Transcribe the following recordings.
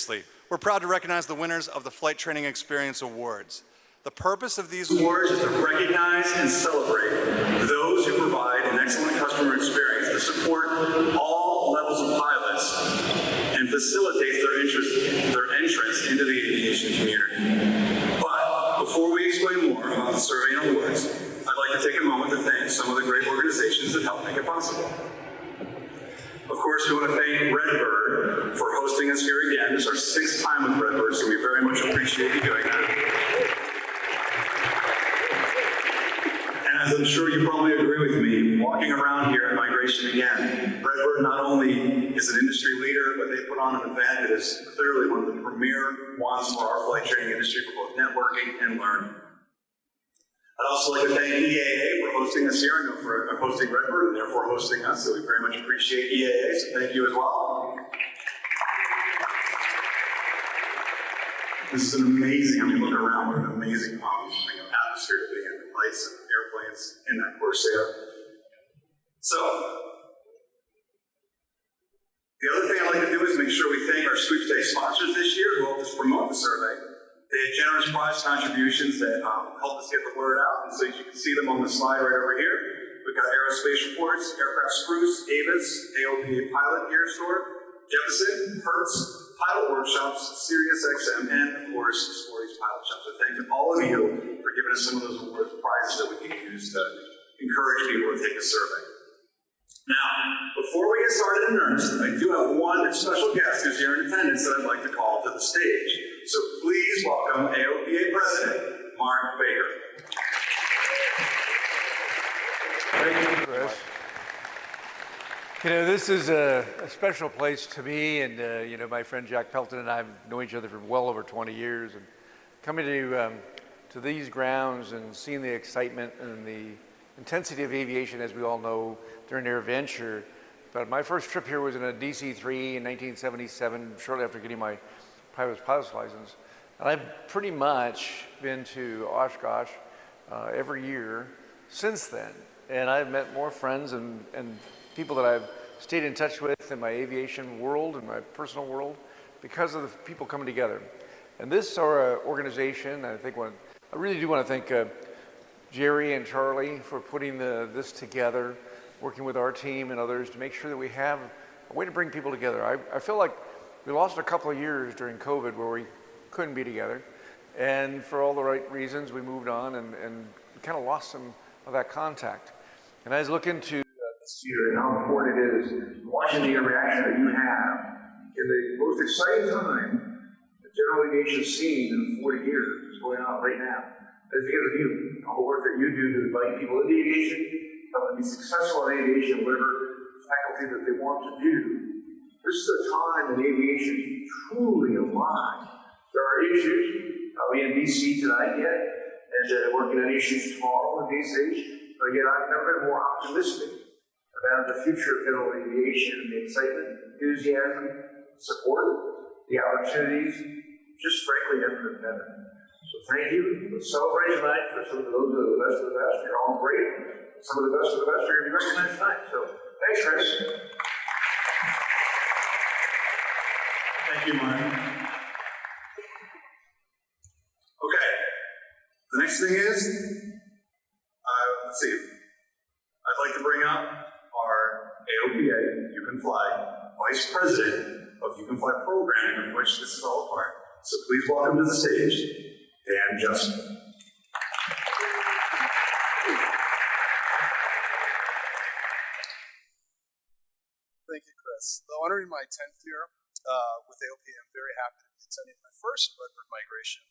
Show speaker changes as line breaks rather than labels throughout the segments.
Previously, we're proud to recognize the winners of the Flight Training Experience Awards. The purpose of these awards is to recognize and celebrate those who provide an excellent customer experience to support all levels of pilots and facilitates their entrance into the aviation community. But before we explain more about the survey and awards, I'd like to take a moment to thank some of the great organizations that helped make it possible. Of course, we want to thank Redbird for hosting us here again. This is our 6th time with Redbird, so we very much appreciate you doing that. And as I'm sure you probably agree with me, walking around here at Migration again, Redbird not only is an industry leader, but they put on an event that is clearly one of the premier ones for our flight training industry for both networking and learning. I'd also like to thank EAA for hosting us here and for hosting Redbird and therefore hosting us, so we very much appreciate EAA, so thank you as well. This is an amazing, I mean, look around, what an amazing atmosphere to be in, the lights and airplanes in that Corsair. So, the other thing I'd like to do is make sure we thank our sweepstakes sponsors this year who helped us promote the survey. They had generous prize contributions that helped us get the word out, and so you can see them on the slide right over here. We've got Aerospace Reports, Aircraft Spruce, Avis, AOPA Pilot Gear Store, Jeppesen, Hertz, Pilot Workshops, SiriusXM, and of course, Sporty's Pilot Shop. So thank you all of you for giving us some of those awards and prizes that we can use to encourage people to take a survey. Now, before we get started in earnest, I do have one special guest who's here in attendance that I'd like to call to the stage. So please welcome AOPA President, Mark Baker.
Thank you, Chris. You know, this is a special place to me, and you know, my friend Jack Pelton and I have known each other for well over 20 years, and coming to these grounds and seeing the excitement and the intensity of aviation, as we all know, during their venture. But my first trip here was in a DC-3 in 1977, shortly after getting my pilot's license. And I've pretty much been to Oshkosh every year since then. And I've met more friends and people that I've stayed in touch with in my aviation world and my personal world because of the people coming together. And this organization, I really do want to thank Jerry and Charlie for putting this together, working with our team and others to make sure that we have a way to bring people together. I feel like we lost a couple of years during COVID where we couldn't be together, and for all the right reasons we moved on and kind of lost some of that contact. And as I look into this year and how important it is, watching the interaction that you have in the most exciting time the general aviation scene in 40 years is going on right now. It's because of you, all the work that you do to invite people into aviation, help them be successful in aviation, whatever faculty that they want to do. This is a time in aviation truly alive. There are issues. I'll be in DC tonight yet, and working on issues tomorrow in DC. But yet I've never been more optimistic about the future of general aviation and the excitement, enthusiasm, support, the opportunities, just frankly never been better. So thank you. Let's celebrate tonight for some of those who are the best of the best. You're all great. Some of the best of the best are going to be recognized tonight. So thanks, Chris.
Thank you, Mark. Okay. The next thing is, let's see. I'd like to bring up our AOPA You Can Fly Vice President of You Can Fly Programming, of which this is all a part. So please welcome to the stage, Dan Justin.
Thank you, Chris. Though entering my 10th year with AOPA, I'm very happy to be attending my first Redbird migration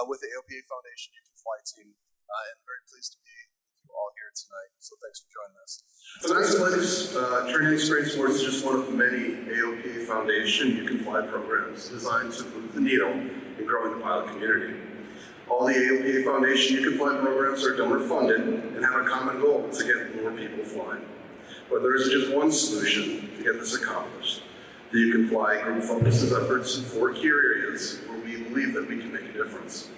with the AOPA Foundation You Can Fly team, and very pleased to be with you all here tonight. So thanks for joining us.
Tonight's training experience awards is just one of many AOPA Foundation You Can Fly programs designed to move the needle in growing the pilot community. All the AOPA Foundation You Can Fly programs are donor funded and have a common goal to get more people flying. But there is just one solution to get this accomplished. The You Can Fly group focuses efforts in 4 key areas where we believe that we can make a difference.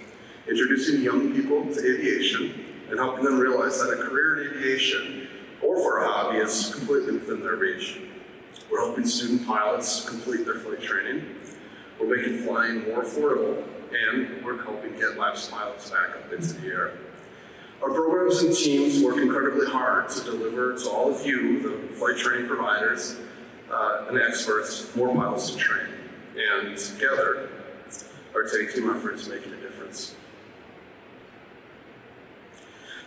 Introducing young people to aviation and helping them realize that a career in aviation or for a hobby is completely within their reach. We're helping student pilots complete their flight training. We're making flying more affordable, and we're helping get lapsed pilots back up into the air. Our programs and teams work incredibly hard to deliver to all of you, the flight training providers and experts, more pilots to train. And together, our take team effort is making a difference.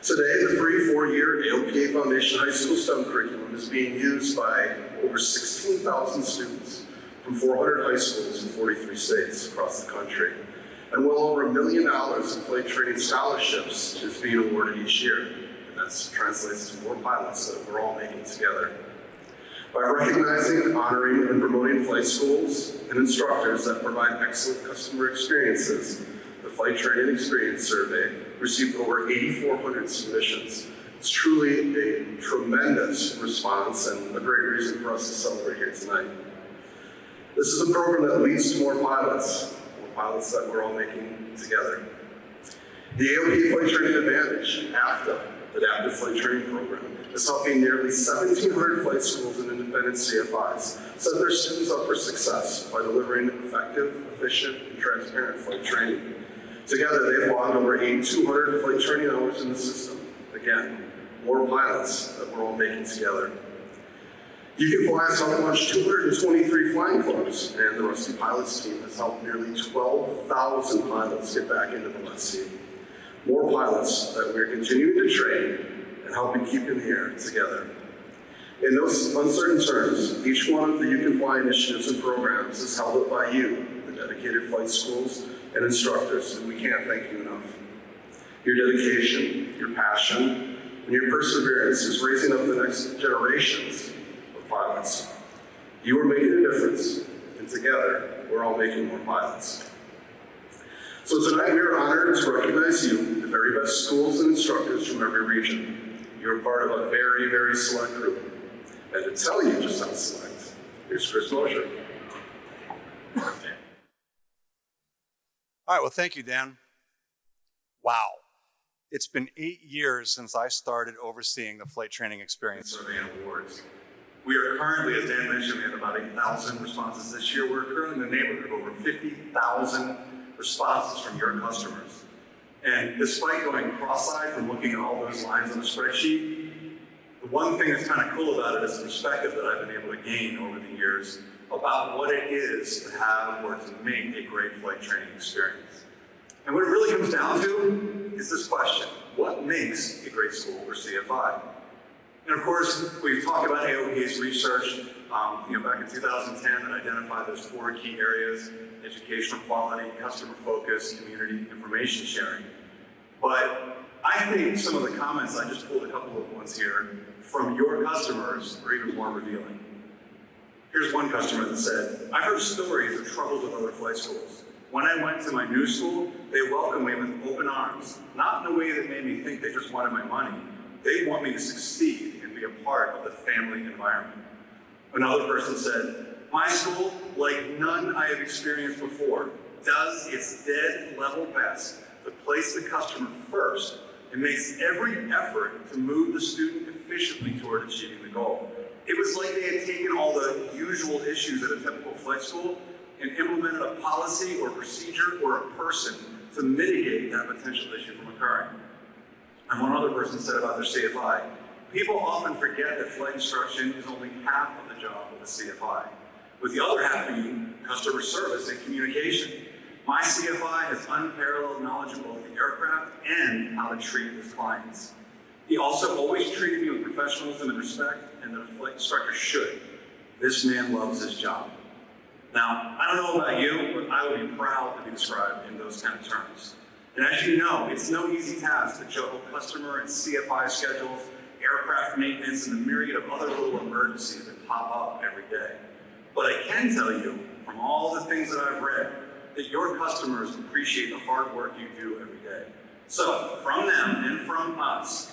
Today, the free 4-year AOPA Foundation High School STEM curriculum is being used by over 16,000 students from 400 high schools in 43 states across the country. And well over $1 million in flight training scholarships is being awarded each year. And that translates to more pilots that we're all making together. By recognizing, honoring, and promoting flight schools and instructors that provide excellent customer experiences, the Flight Training Experience Survey received over 8,400 submissions. It's truly a tremendous response and a great reason for us to celebrate here tonight. This is a program that leads to more pilots that we're all making together. The AOPA Flight Training Advantage, AFTA, Adaptive Flight Training Program, is helping nearly 1,700 flight schools and independent CFIs set their students up for success by delivering effective, efficient, and transparent flight training. Together, they've logged over 8,200 flight training hours in the system. Again, more pilots that we're all making together. You Can Fly has helped launch 223 flying clubs, and the Rusty Pilots team has helped nearly 12,000 pilots get back into the left seat. More pilots that we're continuing to train and helping keep in the air together. In those uncertain terms, each one of the You Can Fly initiatives and programs is held up by you, the dedicated flight schools and instructors, and we can't thank you enough. Your dedication, your passion, and your perseverance is raising up the next generations of pilots. You are making a difference, and together, we're all making more pilots. So tonight we are honored to recognize you, the very best schools and instructors from every region. You're part of a very, very select group. And to tell you just how select, here's Chris Moser.
All right, well, thank you, Dan. Wow. It's been 8 years since I started overseeing the flight training experience.
Survey and awards. We are currently, as Dan mentioned, we have about 8,000 responses this year. We're currently in the neighborhood of over 50,000 responses from your customers. And despite going cross-eyed from looking at all those lines on the spreadsheet, the one thing that's kind of cool about it is the perspective that I've been able to gain over the years about what it is to have or to make a great flight training experience. And what it really comes down to is this question: what makes a great school or CFI? And of course, we've talked about AOPA's research back in 2010 that identified those 4 key areas: educational quality, customer focus, community information sharing. But I think some of the comments, I just pulled a couple of ones here, from your customers are even more revealing. Here's one customer that said, "I've heard stories of troubles with other flight schools. When I went to my new school, they welcomed me with open arms, not in a way that made me think they just wanted my money. They want me to succeed and be a part of the family environment." Another person said, "My school, like none I have experienced before, does its dead level best to place the customer first and makes every effort to move the student efficiently toward achieving the goal." It was like they had taken all the usual issues at a typical flight school and implemented a policy or procedure or a person to mitigate that potential issue from occurring. And one other person said about their CFI, "People often forget that flight instruction is only half of the job of a CFI, with the other half being customer service and communication. My CFI has unparalleled knowledge of both the aircraft and how to treat his clients. He also always treated me with professionalism and respect, and that a flight instructor should. This man loves his job." Now, I don't know about you, but I would be proud to be described in those kind of terms. And as you know, it's no easy task to juggle customer and CFI schedules, aircraft maintenance, and the myriad of other little emergencies that pop up every day. But I can tell you, from all the things that I've read, that your customers appreciate the hard work you do every day. So, from them and from us,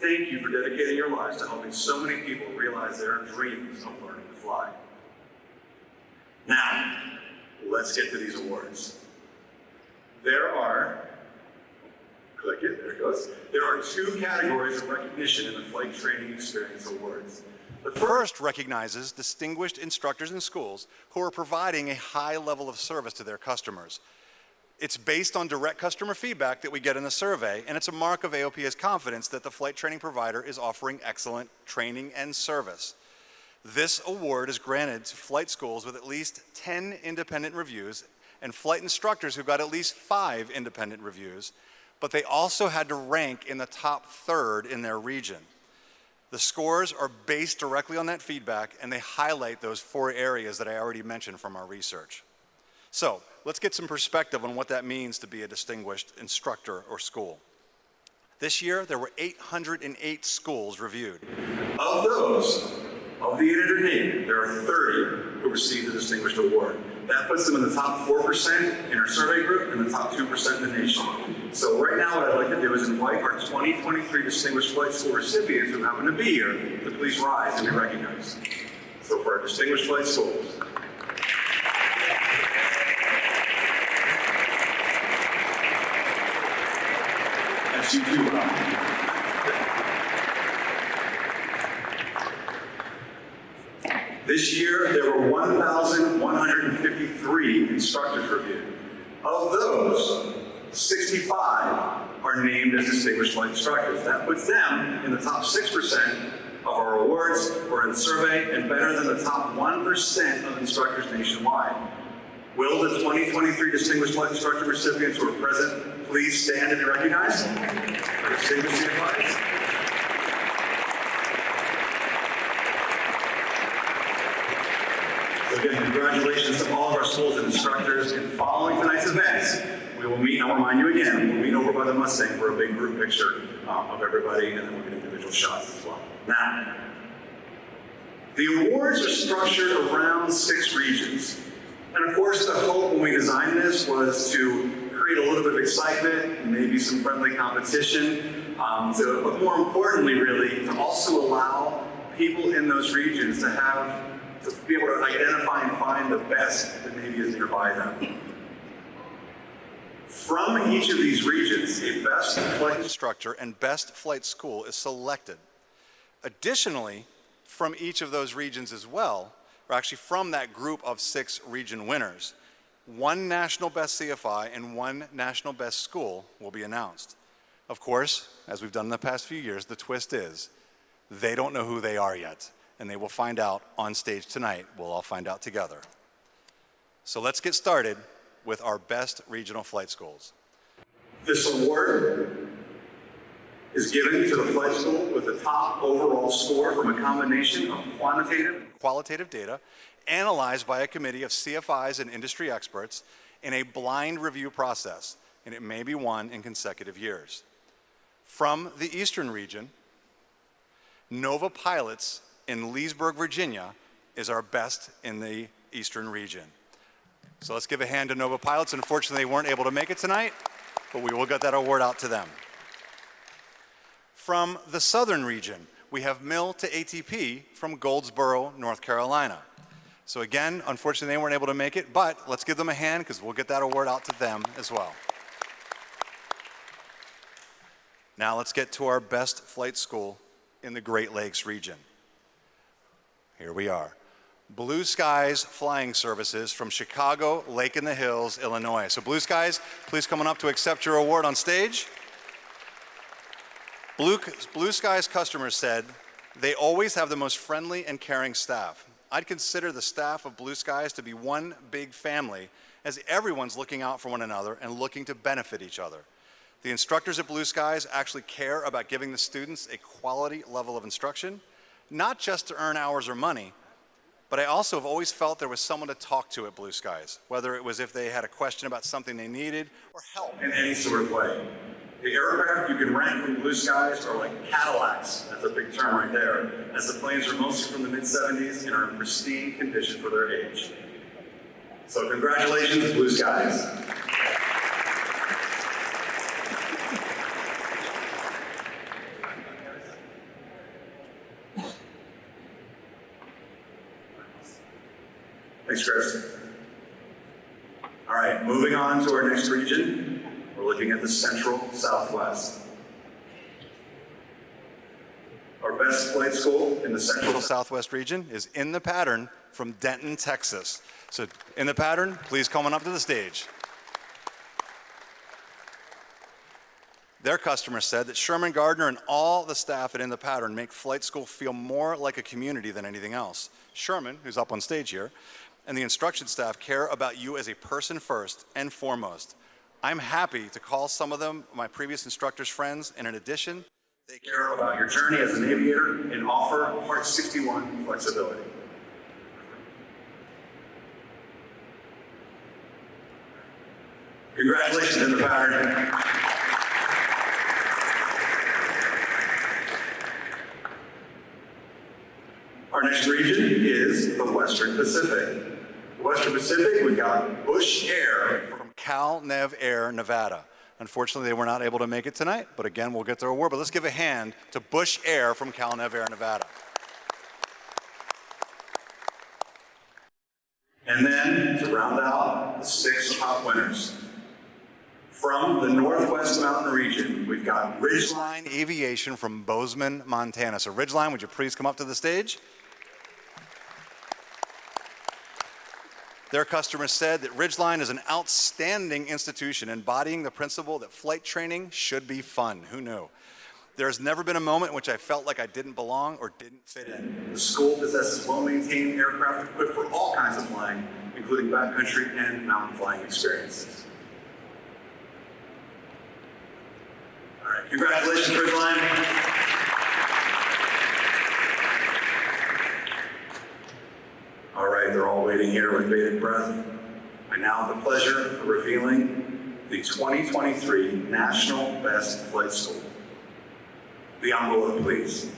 thank you for dedicating your lives to helping so many people realize their dreams of learning to fly. Now, let's get to these awards. There are 2 categories of recognition in the Flight Training Experience Awards.
The first recognizes distinguished instructors in schools who are providing a high level of service to their customers. It's based on direct customer feedback that we get in the survey, and it's a mark of AOPA's confidence that the flight training provider is offering excellent training and service. This award is granted to flight schools with at least 10 independent reviews and flight instructors who got at least 5 independent reviews, but they also had to rank in the top third in their region. The scores are based directly on that feedback, and they highlight those 4 areas that I already mentioned from our research. So let's get some perspective on what that means to be a distinguished instructor or school. This year, there were 808 schools reviewed.
Of those, of the 808, there are 30 who received the Distinguished Award. That puts them in the top 4% in our survey group and the top 2% in the nation. So right now what I'd like to do is invite our 2023 Distinguished Flight School recipients who happen to be here to please rise and be recognized. So for our Distinguished Flight Schools. That's you too, Rob. This year, there were 1,153 instructors reviewed. Of those, 65 are named as Distinguished Flight Instructors. That puts them in the top 6% of our awards or in the survey, and better than the top 1% of instructors nationwide. Will the 2023 Distinguished Flight Instructor recipients who are present please stand and be recognized? For distinguished CFIs. So again, congratulations to all of our schools and instructors. And following tonight's events, we will meet, and I'll remind you again, we'll meet over by the Mustang for a big group picture of everybody, and then we'll get individual shots as well. Now, the awards are structured around 6 regions. And of course, the hope when we designed this was to create a little bit of excitement, maybe some friendly competition, but more importantly, really, to also allow people in those regions to be able to identify and find the best that maybe is nearby them. From each of these regions, a best flight
instructor and best flight school is selected. Additionally, from each of those regions as well, or actually from that group of 6 region winners, 1 national best CFI and 1 national best school will be announced. Of course, as we've done in the past few years, the twist is they don't know who they are yet, and they will find out on stage tonight. We'll all find out together. So let's get started with our best regional flight schools.
This award is given to the flight school with the top overall score from a combination of
qualitative data analyzed by a committee of CFIs and industry experts in a blind review process, and it may be won in consecutive years. From the Eastern region, Nova Pilots in Leesburg, Virginia is our best in the Eastern region. So let's give a hand to Nova Pilots. Unfortunately, they weren't able to make it tonight, but we will get that award out to them. From the Southern region, we have MIL to ATP from Goldsboro, North Carolina. So again, unfortunately, they weren't able to make it, but let's give them a hand because we'll get that award out to them as well. Now let's get to our best flight school in the Great Lakes region. Here we are. Blue Skies Flying Services from Chicago, Lake in the Hills, Illinois. So Blue Skies, please come on up to accept your award on stage. Blue Skies customers said they always have the most friendly and caring staff. I'd consider the staff of Blue Skies to be one big family, as everyone's looking out for one another and looking to benefit each other. The instructors at Blue Skies actually care about giving the students a quality level of instruction, not just to earn hours or money, but I also have always felt there was someone to talk to at Blue Skies, whether it was if they had a question about something they needed or help.
In any sort of way. The aircraft you can rent from Blue Skies are like Cadillacs, that's a big term right there, as the planes are mostly from the mid-70s and are in pristine condition for their age. So congratulations, Blue Skies. Thanks, Chris. All right, moving on to our next region. We're looking at the Central Southwest. Our best best flight school in the Central
Southwest region is In the Pattern from Denton, Texas. So In the Pattern, please come on up to the stage. Their customers said that Sherman Gardner and all the staff at In the Pattern make flight school feel more like a community than anything else. Sherman, who's up on stage here, and the instruction staff care about you as a person first and foremost. I'm happy to call some of them my previous instructors' friends, and in addition,
they care about your journey as an aviator and offer Part 61 flexibility. Congratulations, In the Pattern. Our next region is the Western Pacific. The Western Pacific, we've got Bush Air
from Cal Nev Air, Nevada. Unfortunately, they were not able to make it tonight, but again, we'll get their award. But let's give a hand to Bush Air from Cal Nev Air, Nevada.
And then, to round out the 6 top winners, from the Northwest Mountain region, we've got
Ridgeline Aviation from Bozeman, Montana. So Ridgeline, would you please come up to the stage? Their customers said that Ridgeline is an outstanding institution embodying the principle that flight training should be fun. Who knew? There has never been a moment in which I felt like I didn't belong or didn't fit in.
The school possesses well-maintained aircraft equipped for all kinds of flying, including backcountry and mountain flying experiences. All right, congratulations, Ridgeline. All right, they're all waiting here with bated breath. I now have the pleasure of revealing the 2023 National Best Flight School. The envelope, please.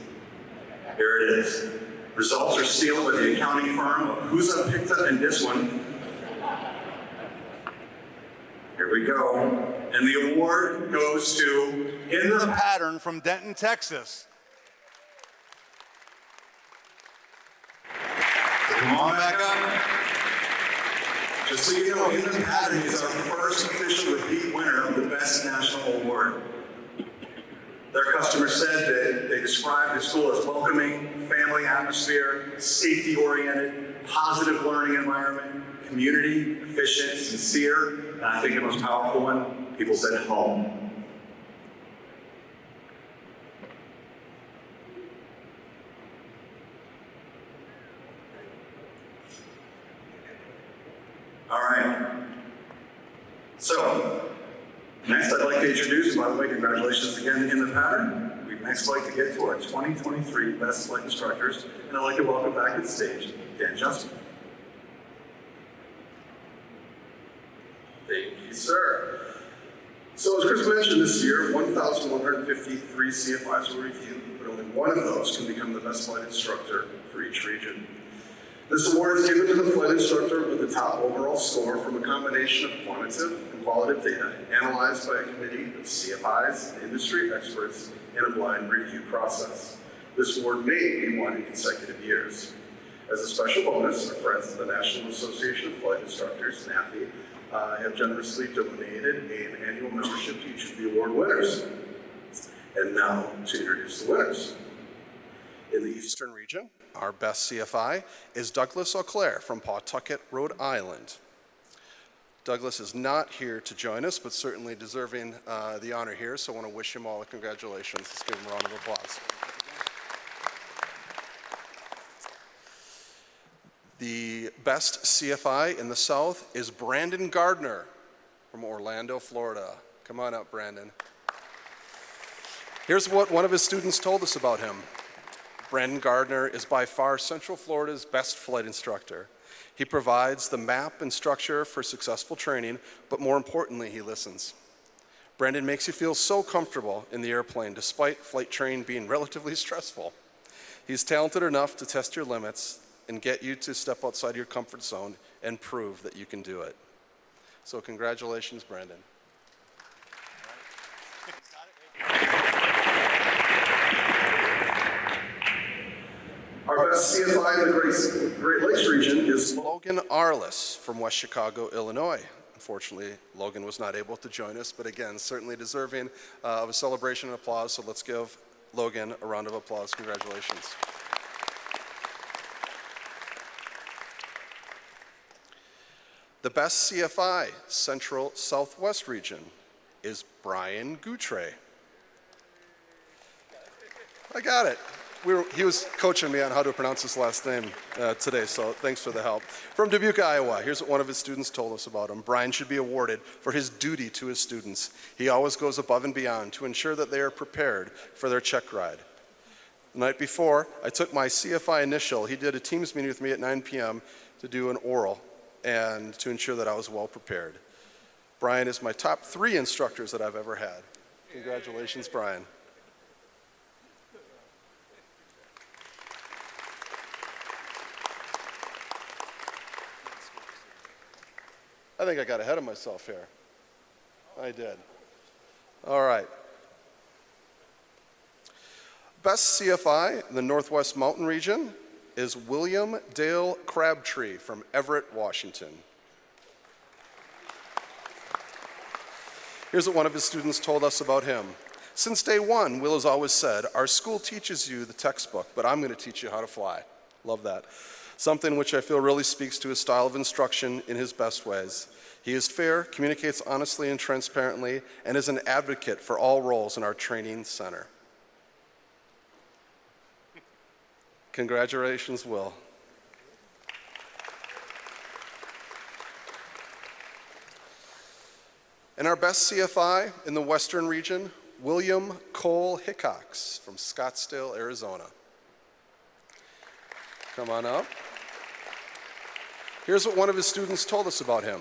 Here it is. Results are sealed by the accounting firm of Husa, Picta, and Diswin. Here we go. And the award goes to In the
Pattern from Denton, Texas.
Come on back up. Just so you know, In the Pattern is our first official repeat winner of the Best National Award. Their customers said that they described the school as welcoming, family atmosphere, safety-oriented, positive learning environment, community, efficient, sincere, and I think the most powerful one, people said home. All right. So, next I'd like to introduce, by the way, congratulations again In the Pattern. We'd next like to get to our 2023 Best Flight Instructors, and I'd like to welcome back to the stage Dan Johnson.
Thank you, sir. So as Chris mentioned, this year, 1,153 CFIs were reviewed, but only one of those can become the best flight instructor for each region. This award is given to the flight instructor with the top overall score from a combination of quantitative and qualitative data analyzed by a committee of CFIs, industry experts, in a blind review process. This award may be won in consecutive years. As a special bonus, our friends at the National Association of Flight Instructors, NAFI, have generously donated an annual membership to each of the award winners. And now to introduce the winners. In the Eastern region, our best CFI is Douglas Auclair from Pawtucket, Rhode Island. Douglas is not here to join us, but certainly deserving the honor here, so I want to wish him all the congratulations. Let's give him a round of applause. The best CFI in the South is Brandon Gardner from Orlando, Florida. Come on up, Brandon. Here's what one of his students told us about him. Brandon Gardner is by far Central Florida's best flight instructor. He provides the map and structure for successful training, but more importantly, he listens. Brandon makes you feel so comfortable in the airplane despite flight training being relatively stressful. He's talented enough to test your limits and get you to step outside your comfort zone and prove that you can do it. So congratulations, Brandon. Our best CFI in the Great Lakes region is Logan Arliss from West Chicago, Illinois. Unfortunately, Logan was not able to join us, but again, certainly deserving of a celebration and applause, so let's give
Logan a round of applause. Congratulations. The best CFI, Central Southwest Region, is Brian Goutre. I got it. He was coaching me on how to pronounce his last name today, so thanks for the help. From Dubuque, Iowa, here's what one of his students told us about him. Brian should be awarded for his duty to his students. He always goes above and beyond to ensure that they are prepared for their check ride. The night before, I took my CFI initial. He did a Teams meeting with me at 9 p.m. to do an oral and to ensure that I was well prepared. Brian is my top 3 instructors that I've ever had. Congratulations, Brian. I think I got ahead of myself here. I did. All right. Best CFI in the Northwest Mountain Region is William Dale Crabtree from Everett, Washington. Here's what one of his students told us about him. Since day one, Will has always said, our school teaches you the textbook, but I'm going to teach you how to fly. Love that. Something which I feel really speaks to his style of instruction in his best ways. He is fair, communicates honestly and transparently, and is an advocate for all roles in our training center. Congratulations, Will. And our best CFI in the Western region, William Cole Hickox from Scottsdale, Arizona. Come on up. Here's what one of his students told us about him.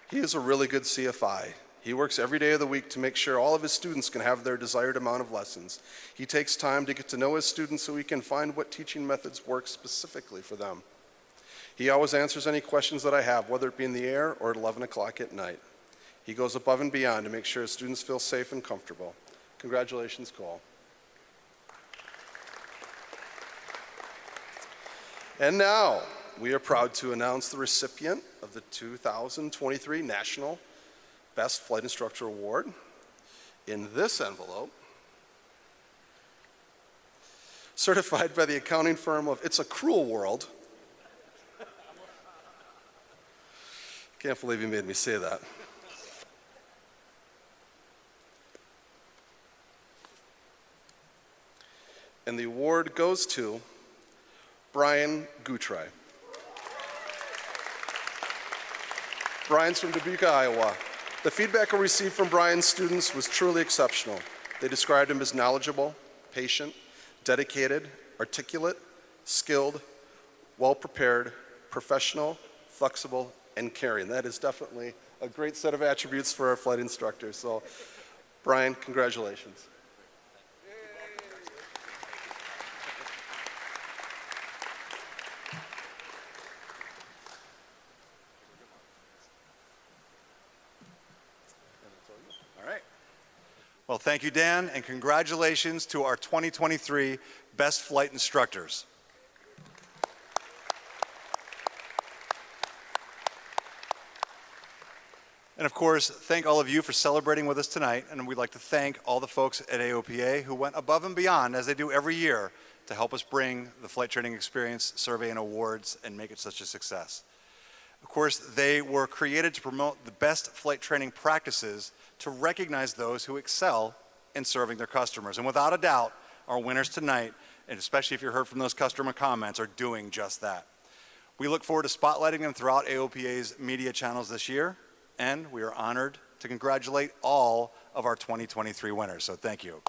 He is a really good CFI. He works every day of the week to make sure all of his students can have their desired amount of lessons. He takes time to get to know his students so he can find what teaching methods work specifically for them. He always answers any questions that I have, whether it be in the air or at 11 o'clock at night. He goes above and beyond to make sure his students feel safe and comfortable. Congratulations, Cole. And now, we are proud to announce the recipient of the 2023 National Best Flight Instructor Award. In this envelope, certified by the accounting firm of It's a Cruel World. Can't believe you made me say that. And the award goes to Brian Goutre. Brian's from Dubuque, Iowa. The feedback I received from Brian's students was truly exceptional. They described him as knowledgeable, patient, dedicated, articulate, skilled, well-prepared, professional, flexible, and caring. That is definitely a great set of attributes for our flight instructors. So, Brian, congratulations.
Well, thank you, Dan, and congratulations to our 2023 Best Flight Instructors. And of course, thank all of you for celebrating with us tonight, and we'd like to thank all the folks at AOPA who went above and beyond, as they do every year, to help us bring the Flight Training Experience Survey and Awards and make it such a success. Of course, they were created to promote the best flight training practices to recognize those who excel in serving their customers. And without a doubt, our winners tonight, and especially if you heard from those customer comments, are doing just that. We look forward to spotlighting them throughout AOPA's media channels this year, and we are honored to congratulate all of our 2023 winners, so thank you.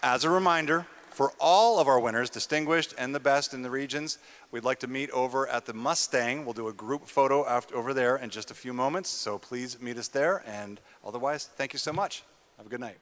As a reminder, for all of our winners, distinguished and the best in the regions, we'd like to meet over at the Mustang. We'll do a group photo over there in just a few moments, so please meet us there. And otherwise, thank you so much. Have a good night.